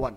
1,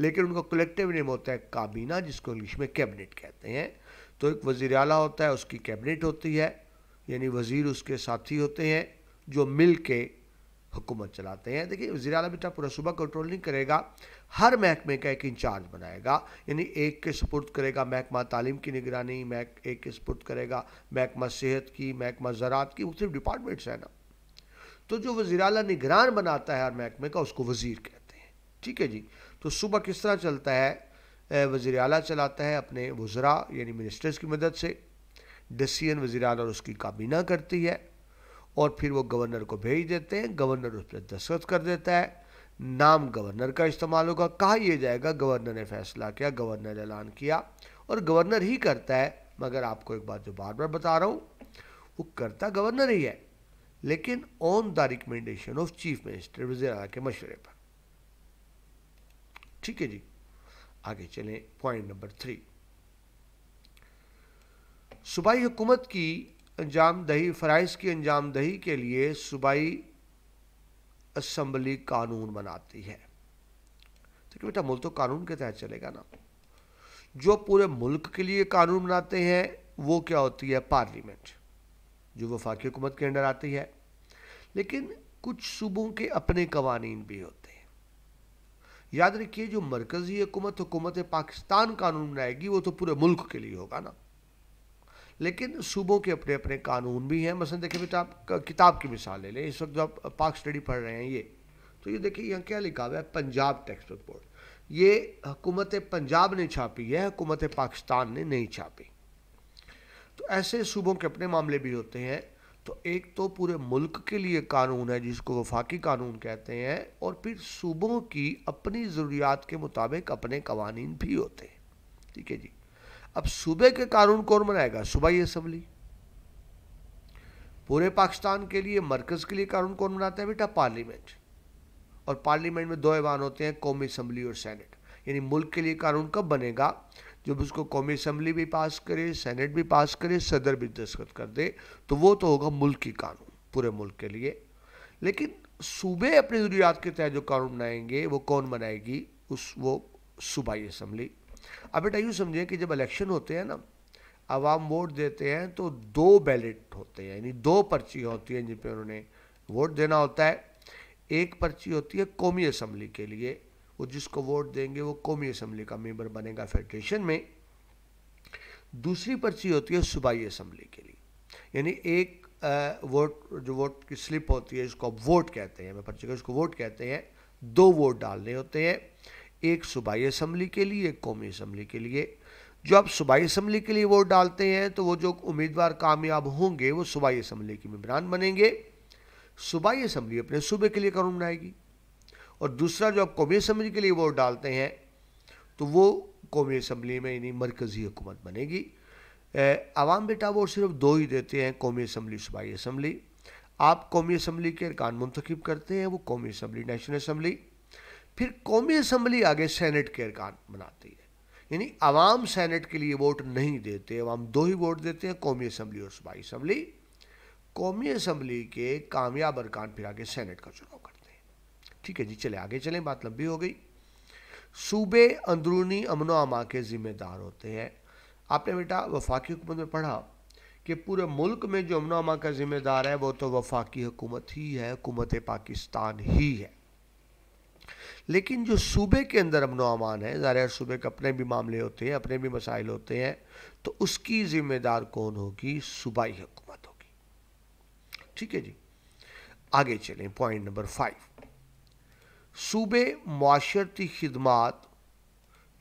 لیکن ان کا کلیکٹیو نیم ہوتا ہے کابینہ، جس کو انگلش میں کیبنٹ کہتے ہیں. تو ایک وزیر اعلیٰ ہوتا ہے، اس کی کیبنٹ ہوتی ہے، یعنی وزیر اس کے ساتھی ہوتے ہیں جو مل کے حکومت چلاتے ہیں. دیکھیے وزیر اعلیٰ بیٹا پورا صوبہ کنٹرول نہیں کرے گا، ہر محکمے کا ایک انچارج بنائے گا، یعنی ایک کے سپرد کرے گا محکمہ تعلیم کی نگرانی، ایک کے سپرد کرے گا محکمہ صحت کی، محکمہ زراعت کی، مختلف ڈپارٹمنٹس ہیں نا. تو جو وزیر اعلیٰ نگران بناتا ہے ہر محکمے کا، اس کو وزیر کہتے ہیں. ٹھیک ہے جی. تو صوبہ کس طرح چلتا ہے؟ وزیر اعلیٰ چلاتا ہے اپنے وزراء یعنی منسٹرز کی مدد سے. ڈیسیژن وزیر اعلیٰ اور اس کی کابینہ کرتی ہے، اور پھر وہ گورنر کو بھیج دیتے ہیں، گورنر اس پہ دستخط کر دیتا ہے. نام گورنر کا استعمال ہوگا، کہا یہ جائے گا گورنر نے فیصلہ کیا، گورنر نے اعلان کیا، اور گورنر ہی کرتا ہے. مگر آپ کو ایک بات جو بار بار بتا رہا ہوں، وہ کرتا گورنر ہی ہے، لیکن on the recommendation of chief minister, وزیر اعلیٰ کے مشورے پر. ٹھیک ہے جی. آگے چلیں. پوائنٹ نمبر 3، صوبائی حکومت کی انجام دہی، فرائض کی انجام دہی کے لیے صوبائی اسمبلی قانون بناتی ہے. دیکھیں بیٹا ملک تو قانون کے تحت چلے گا نا. جو پورے ملک کے لیے قانون بناتے ہیں وہ کیا ہوتی ہے؟ پارلیمنٹ، جو وفاقی حکومت کے انڈر آتی ہے. لیکن کچھ صوبوں کے اپنے قوانین بھی ہوتے ہیں. یاد رکھیے جو مرکزی حکومت پاکستان قانون بنائے گی وہ تو پورے ملک کے لیے ہوگا نا، لیکن صوبوں کے اپنے اپنے قانون بھی ہیں. مثلا دیکھیں بیٹا آپ کتاب کی مثال لے لیں. اس وقت جو آپ پاک اسٹڈی پڑھ رہے ہیں تو یہ دیکھیں یہاں کیا لکھا ہوا ہے؟ Punjab text book board. یہ حکومت پنجاب نے چھاپی ہے، حکومت پاکستان نے نہیں چھاپی. تو ایسے صوبوں کے اپنے معاملے بھی ہوتے ہیں. تو ایک تو پورے ملک کے لیے قانون ہے جس کو وفاقی قانون کہتے ہیں، اور پھر صوبوں کی اپنی ضروریات کے مطابق اپنے قوانین بھی ہوتے ہیں. ٹھیک ہے جی. اب صوبے کے قانون کون بنائے گا؟ صوبائی اسمبلی. پورے پاکستان کے لیے مرکز کے لیے قانون کون بناتا ہے بیٹا؟ پارلیمنٹ. اور پارلیمنٹ میں 2 ایوان ہوتے ہیں، قومی اسمبلی اور سینٹ. یعنی ملک کے لیے قانون کب بنے گا؟ جب اس کو قومی اسمبلی بھی پاس کرے، سینٹ بھی پاس کرے، صدر بھی دستخط کر دے، تو وہ تو ہوگا ملکی قانون پورے ملک کے لیے. لیکن صوبے اپنی ضروریات کے تحت جو قانون بنائیں گے وہ کون بنائے گی؟ وہ صوبائی اسمبلی. اب بیٹا یوں سمجھیں کہ جب الیکشن ہوتے ہیں نا، عوام ووٹ دیتے ہیں تو 2 بیلٹ ہوتے ہیں، یعنی 2 پرچی ہوتی ہیں جن پہ انہوں نے ووٹ دینا ہوتا ہے. ایک پرچی ہوتی ہے قومی اسمبلی کے لیے، وہ جس کو ووٹ دیں گے وہ قومی اسمبلی کا ممبر بنے گا فیڈریشن میں. دوسری پرچی ہوتی ہے صوبائی اسمبلی کے لیے، یعنی ایک جو ووٹ کی سلپ ہوتی ہے، اس کو ووٹ کہتے ہیں، میں پرچی کا اس کو ووٹ کہتے ہیں. 2 ووٹ ڈالنے ہوتے ہیں، ایک صوبائی اسمبلی کے لیے، ایک قومی اسمبلی کے لیے. جو آپ صوبائی اسمبلی کے لیے ووٹ ڈالتے ہیں تو وہ جو امیدوار کامیاب ہوں گے وہ صوبائی اسمبلی کے ممبران بنیں گے. صوبائی اسمبلی اپنے صوبے کے لیے قانون بنائے گی. اور دوسرا جو آپ قومی اسمبلی کے لیے ووٹ ڈالتے ہیں تو وہ قومی اسمبلی میں یعنی مرکزی حکومت بنے گی. عوام بیٹا ووٹ صرف 2 ہی دیتے ہیں، قومی اسمبلی، صوبائی اسمبلی. آپ قومی اسمبلی کے ارکان منتخب کرتے ہیں، وہ قومی اسمبلی، نیشنل اسمبلی. پھر قومی اسمبلی آگے سینٹ کے ارکان بناتی ہے. یعنی عوام سینٹ کے لیے ووٹ نہیں دیتے، عوام 2 ہی ووٹ دیتے ہیں، قومی اسمبلی اور صوبائی اسمبلی. قومی اسمبلی کے کامیاب ارکان پھر آگے سینٹ کا چناؤ کرتے ہیں. ٹھیک ہے جی. چلے آگے چلیں، بات لمبی ہو گئی. صوبے اندرونی امن و امان کے ذمہ دار ہوتے ہیں. آپ نے بیٹا وفاقی حکومت میں پڑھا کہ پورے ملک میں جو امن و امان کا ذمہ دار ہے وہ تو وفاقی حکومت ہی ہے، حکومت پاکستان ہی ہے. لیکن جو صوبے کے اندر امن و امان ہے، ظاہر صوبے کے اپنے بھی معاملے ہوتے ہیں، اپنے بھی مسائل ہوتے ہیں، تو اس کی ذمہ دار کون ہوگی؟ صوبائی حکومت ہوگی. ٹھیک ہے جی. آگے چلیں. پوائنٹ نمبر 5، صوبے معاشرتی خدمات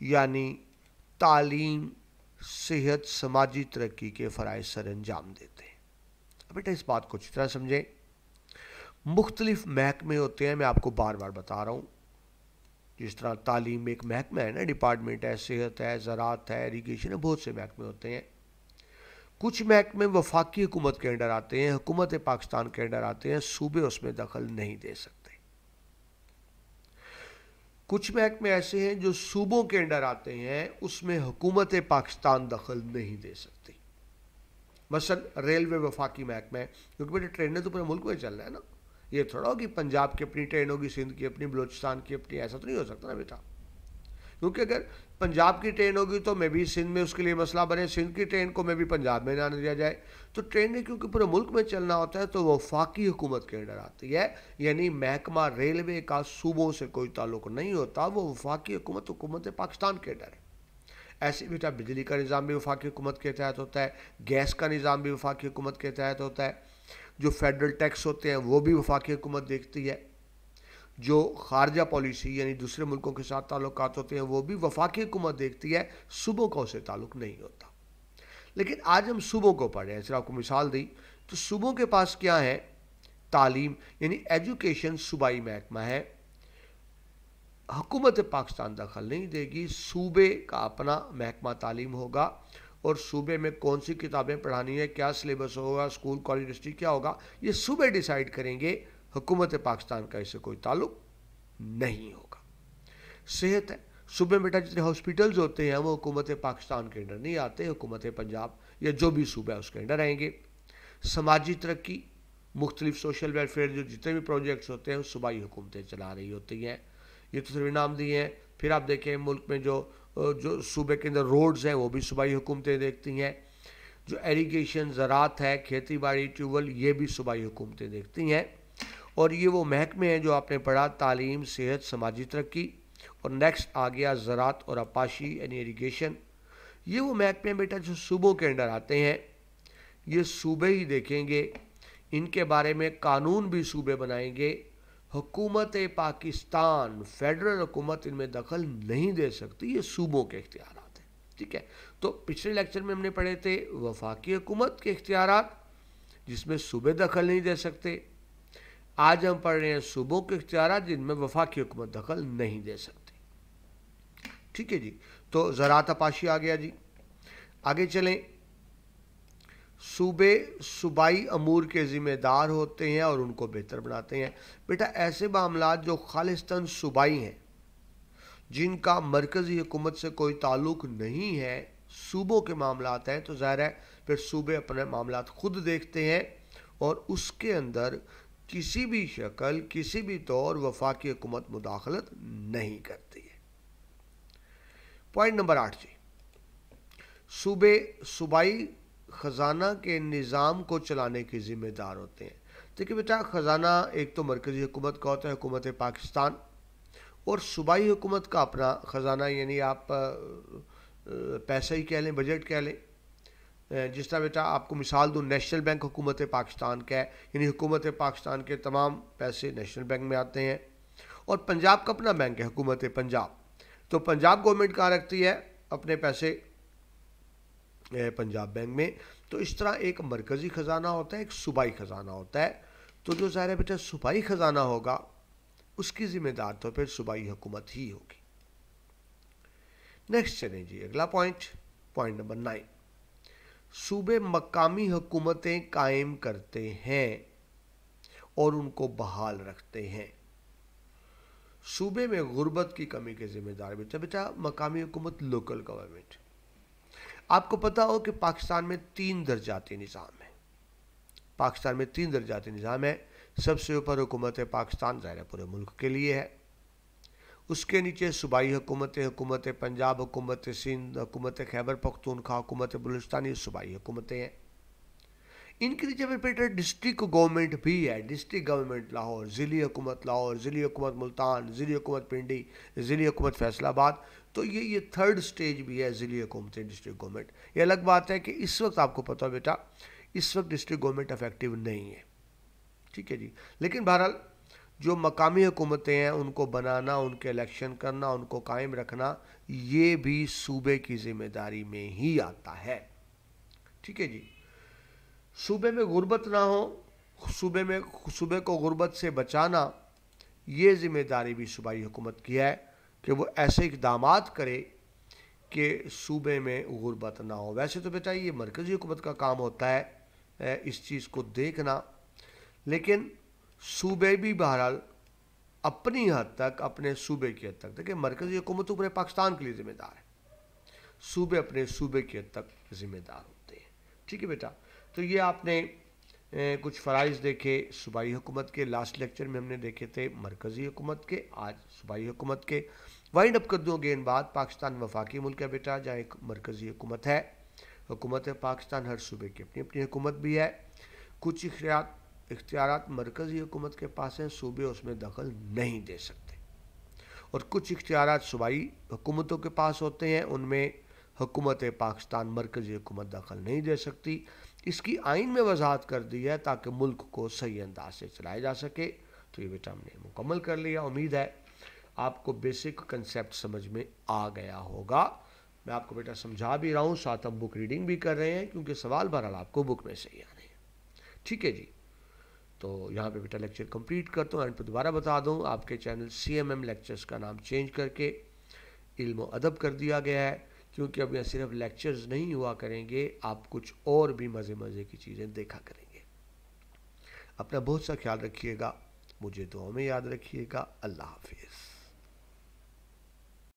یعنی تعلیم، صحت، سماجی ترقی کے فرائض سر انجام دیتے ہیں. بیٹا اس بات کو اچھی طرح سمجھیں. مختلف محکمے ہوتے ہیں، میں آپ کو بار بار بتا رہا ہوں. جس طرح تعلیم ایک محکمہ ہے نا، ڈپارٹمنٹ ہے، صحت ہے، زراعت ہے، ایریگیشن ہے، بہت سے محکمے ہوتے ہیں. کچھ محکمے وفاقی حکومت کے انڈر آتے ہیں، حکومت پاکستان کے انڈر آتے ہیں، صوبے اس میں دخل نہیں دے سکتے. کچھ محکمے ایسے ہیں جو صوبوں کے انڈر آتے ہیں، اس میں حکومت پاکستان دخل نہیں دے سکتی. مثلا ریلوے وفاقی محکمہ ہے، کیونکہ بیٹے ٹرینیں تو پورے ملک میں چل رہا ہے نا. یہ تھوڑا ہوگی پنجاب کی اپنی ٹرین ہوگی، سندھ کی اپنی، بلوچستان کی اپنی، ایسا تو نہیں ہو سکتا نا بیٹا. کیونکہ اگر پنجاب کی ٹرین ہوگی تو میں بھی سندھ میں اس کے لیے مسئلہ بنے، سندھ کی ٹرین کو میں بھی پنجاب میں نہ دیا جائے. تو ٹرینیں کیونکہ پورے ملک میں چلنا ہوتا ہے تو وہ وفاقی حکومت کے انڈر آتی ہے، یعنی محکمہ ریلوے کا صوبوں سے کوئی تعلق نہیں ہوتا، وہ وفاقی حکومت پاکستان کے انڈر ہے. ایسے بیٹا بجلی کا نظام بھی وفاقی حکومت کے تحت ہوتا ہے، گیس کا نظام بھی وفاقی حکومت کے تحت ہوتا ہے، جو فیڈرل ٹیکس ہوتے ہیں وہ بھی وفاقی حکومت دیکھتی ہے، جو خارجہ پالیسی یعنی دوسرے ملکوں کے ساتھ تعلقات ہوتے ہیں وہ بھی وفاقی حکومت دیکھتی ہے، صوبوں کا اسے تعلق نہیں ہوتا. لیکن آج ہم صوبوں کو پڑھ رہے ہیں، صرف آپ کو مثال دی تو صوبوں کے پاس کیا ہے؟ تعلیم یعنی ایجوکیشن صوبائی محکمہ ہے، حکومت پاکستان دخل نہیں دے گی، صوبے کا اپنا محکمہ تعلیم ہوگا اور صوبے میں کون سی کتابیں پڑھانی ہے، کیا سلیبس ہوگا، اسکول کالج یونیورسٹی کیا ہوگا، یہ صوبے ڈیسائیڈ کریں گے، حکومت پاکستان کا اس سے کوئی تعلق نہیں ہوگا. صحت ہے، صوبے میں بیٹا جتنے ہاسپٹلز ہوتے ہیں وہ حکومت پاکستان کے انڈر نہیں آتے، حکومت پنجاب یا جو بھی صوبہ ہے اس کے انڈر آئیں گے. سماجی ترقی، مختلف سوشل ویلفیئر جو جتنے بھی پروجیکٹس ہوتے ہیں صوبائی حکومتیں چلا رہی ہوتی ہیں. یہ تو صرف نام دیے ہیں. پھر آپ دیکھیں ملک میں جو صوبے کے اندر روڈز ہیں وہ بھی صوبائی حکومتیں دیکھتی ہیں، جو ایریگیشن زراعت ہے، کھیتی باڑی، ٹیوبویل، یہ بھی صوبائی حکومتیں دیکھتی ہیں. اور یہ وہ محکمے ہیں جو آپ نے پڑھا، تعلیم، صحت، سماجی ترقی، اور نیکسٹ آ گیا زراعت اور آبپاشی یعنی ایریگیشن. یہ وہ محکمے بیٹا جو صوبوں کے انڈر آتے ہیں، یہ صوبے ہی دیکھیں گے، ان کے بارے میں قانون بھی صوبے بنائیں گے. حکومت پاکستان فیڈرل حکومت ان میں دخل نہیں دے سکتی، یہ صوبوں کے اختیارات ہیں. ٹھیک ہے، تو پچھلے لیکچر میں ہم نے پڑھے تھے وفاقی حکومت کے اختیارات جس میں صوبے دخل نہیں دے سکتے. آج ہم پڑھ رہے ہیں صوبوں کے اختیارات جن میں وفاقی حکومت دخل نہیں دے سکتی. ٹھیک ہے جی، تو زراعت آبپاشی آ گیا جی. آگے چلیں. صوبے صوبائی امور کے ذمہ دار ہوتے ہیں اور ان کو بہتر بناتے ہیں. بیٹا ایسے معاملات جو خالصتاً صوبائی ہیں، جن کا مرکزی حکومت سے کوئی تعلق نہیں ہے، صوبوں کے معاملات ہیں، تو ظاہر ہے پھر صوبے اپنے معاملات خود دیکھتے ہیں اور اس کے اندر کسی بھی شکل کسی بھی طور وفاقی حکومت مداخلت نہیں کرتی ہے. پوائنٹ نمبر 8 جی، صوبے صوبائی خزانہ کے نظام کو چلانے کے ذمہ دار ہوتے ہیں. دیکھیں بیٹا، خزانہ ایک تو مرکزی حکومت کا ہوتا ہے، حکومت پاکستان، اور صوبائی حکومت کا اپنا خزانہ، یعنی آپ پیسہ ہی کہہ لیں، بجٹ کہہ لیں. جس طرح بیٹا آپ کو مثال دوں، نیشنل بینک حکومت پاکستان کا ہے، یعنی حکومت پاکستان کے تمام پیسے نیشنل بینک میں آتے ہیں. اور پنجاب کا اپنا بینک ہے، حکومت پنجاب، تو پنجاب گورنمنٹ کہاں رکھتی ہے اپنے پیسے؟ پنجاب بینک میں. تو اس طرح ایک مرکزی خزانہ ہوتا ہے، ایک صوبائی خزانہ ہوتا ہے. تو جو ظاہر ہے بیٹا صوبائی خزانہ ہوگا اس کی ذمہ دار تو پھر صوبائی حکومت ہی ہوگی. نیکسٹ چلیں جی، اگلا پوائنٹ نمبر 9. صوبے مقامی حکومتیں قائم کرتے ہیں اور ان کو بحال رکھتے ہیں. صوبے میں غربت کی کمی کے ذمہ دار بیٹا مقامی حکومت، لوکل گورنمنٹ. آپ کو پتا ہو کہ پاکستان میں 3 درجاتی نظام ہے. پاکستان میں 3 درجاتی نظام ہے. سب سے اوپر حکومت پاکستان، ظاہر پورے ملک کے لیے ہے. اس کے نیچے صوبائی حکومتیں، حکومت پنجاب، حکومت سندھ، حکومت خیبر پختونخوا، حکومت بلوچستان، یہ صوبائی حکومتیں ہیں. ان کے نیچے پھر ڈسٹرکٹ گورنمنٹ بھی ہے، ڈسٹرکٹ گورنمنٹ لاہور، ضلعی حکومت لاہور، ضلعی حکومت ملتان، ضلعی حکومت پنڈی، ضلعی حکومت فیصل آباد. تو یہ 3rd سٹیج بھی ہے ضلعی حکومتیں، ڈسٹرکٹ گورنمنٹ. یہ الگ بات ہے کہ اس وقت آپ کو پتا ہو بیٹا اس وقت ڈسٹرکٹ گورنمنٹ افیکٹو نہیں ہے. ٹھیک ہے جی، لیکن بہرحال جو مقامی حکومتیں ہیں ان کو بنانا، ان کے الیکشن کرنا، ان کو قائم رکھنا، یہ بھی صوبے کی ذمہ داری میں ہی آتا ہے. ٹھیک ہے جی. صوبے میں غربت نہ ہو، صوبے کو غربت سے بچانا، یہ ذمہ داری بھی صوبائی حکومت کی ہے کہ وہ ایسے اقدامات کرے کہ صوبے میں غربت نہ ہو. ویسے تو بیٹا یہ مرکزی حکومت کا کام ہوتا ہے اس چیز کو دیکھنا، لیکن صوبے بھی بہرحال اپنی حد تک، اپنے صوبے کی حد تک، دیکھیں مرکزی حکومت پورے پاکستان کے لیے ذمہ دار ہے، صوبے اپنے صوبے کی حد تک ذمہ دار ہوتے ہیں. ٹھیک ہے بیٹا، تو یہ آپ نے کچھ فرائض دیکھے صوبائی حکومت کے، لاسٹ لیکچر میں ہم نے دیکھے تھے مرکزی حکومت کے، آج صوبائی حکومت کے. وائنڈ اپ کر دوں اگین بات. پاکستان وفاقی ملک ہے بیٹا، جہاں ایک مرکزی حکومت ہے. حکومت پاکستان ہر صوبے کی اپنی اپنی حکومت بھی ہے. کچھ اختیارات مرکزی حکومت کے پاس ہیں، صوبے اس میں دخل نہیں دے سکتے. اور کچھ اختیارات صوبائی حکومتوں کے پاس ہوتے ہیں، ان میں حکومت پاکستان مرکزی حکومت دخل نہیں دے سکتی. اس کی آئین میں وضاحت کر دی ہے تاکہ ملک کو صحیح انداز سے چلایا جا سکے. تو یہ بیٹا ہم نے مکمل کر لیا. امید ہے آپ کو بیسک کنسیپٹ سمجھ میں آ گیا ہوگا. میں آپ کو بیٹا سمجھا بھی رہا ہوں، ساتھ ہم بک ریڈنگ بھی کر رہے ہیں کیونکہ سوال بہرحال آپ کو بک میں سے ہی آنے ہیں. ٹھیک ہے جی. تو یہاں پہ بیٹا لیکچر کمپلیٹ کرتا ہوں. اینڈ پہ دوبارہ بتا دوں، آپ کے چینل CMM لیکچرز کا نام چینج کر کے علم و ادب کر دیا گیا ہے، کیونکہ اب یہاں صرف لیکچرز نہیں ہوا کریں گے، آپ کچھ اور بھی مزے کی چیزیں دیکھا کریں گے. اپنا بہت سا خیال رکھیے گا، مجھے دعاؤں میں یاد رکھیے گا. اللہ حافظ.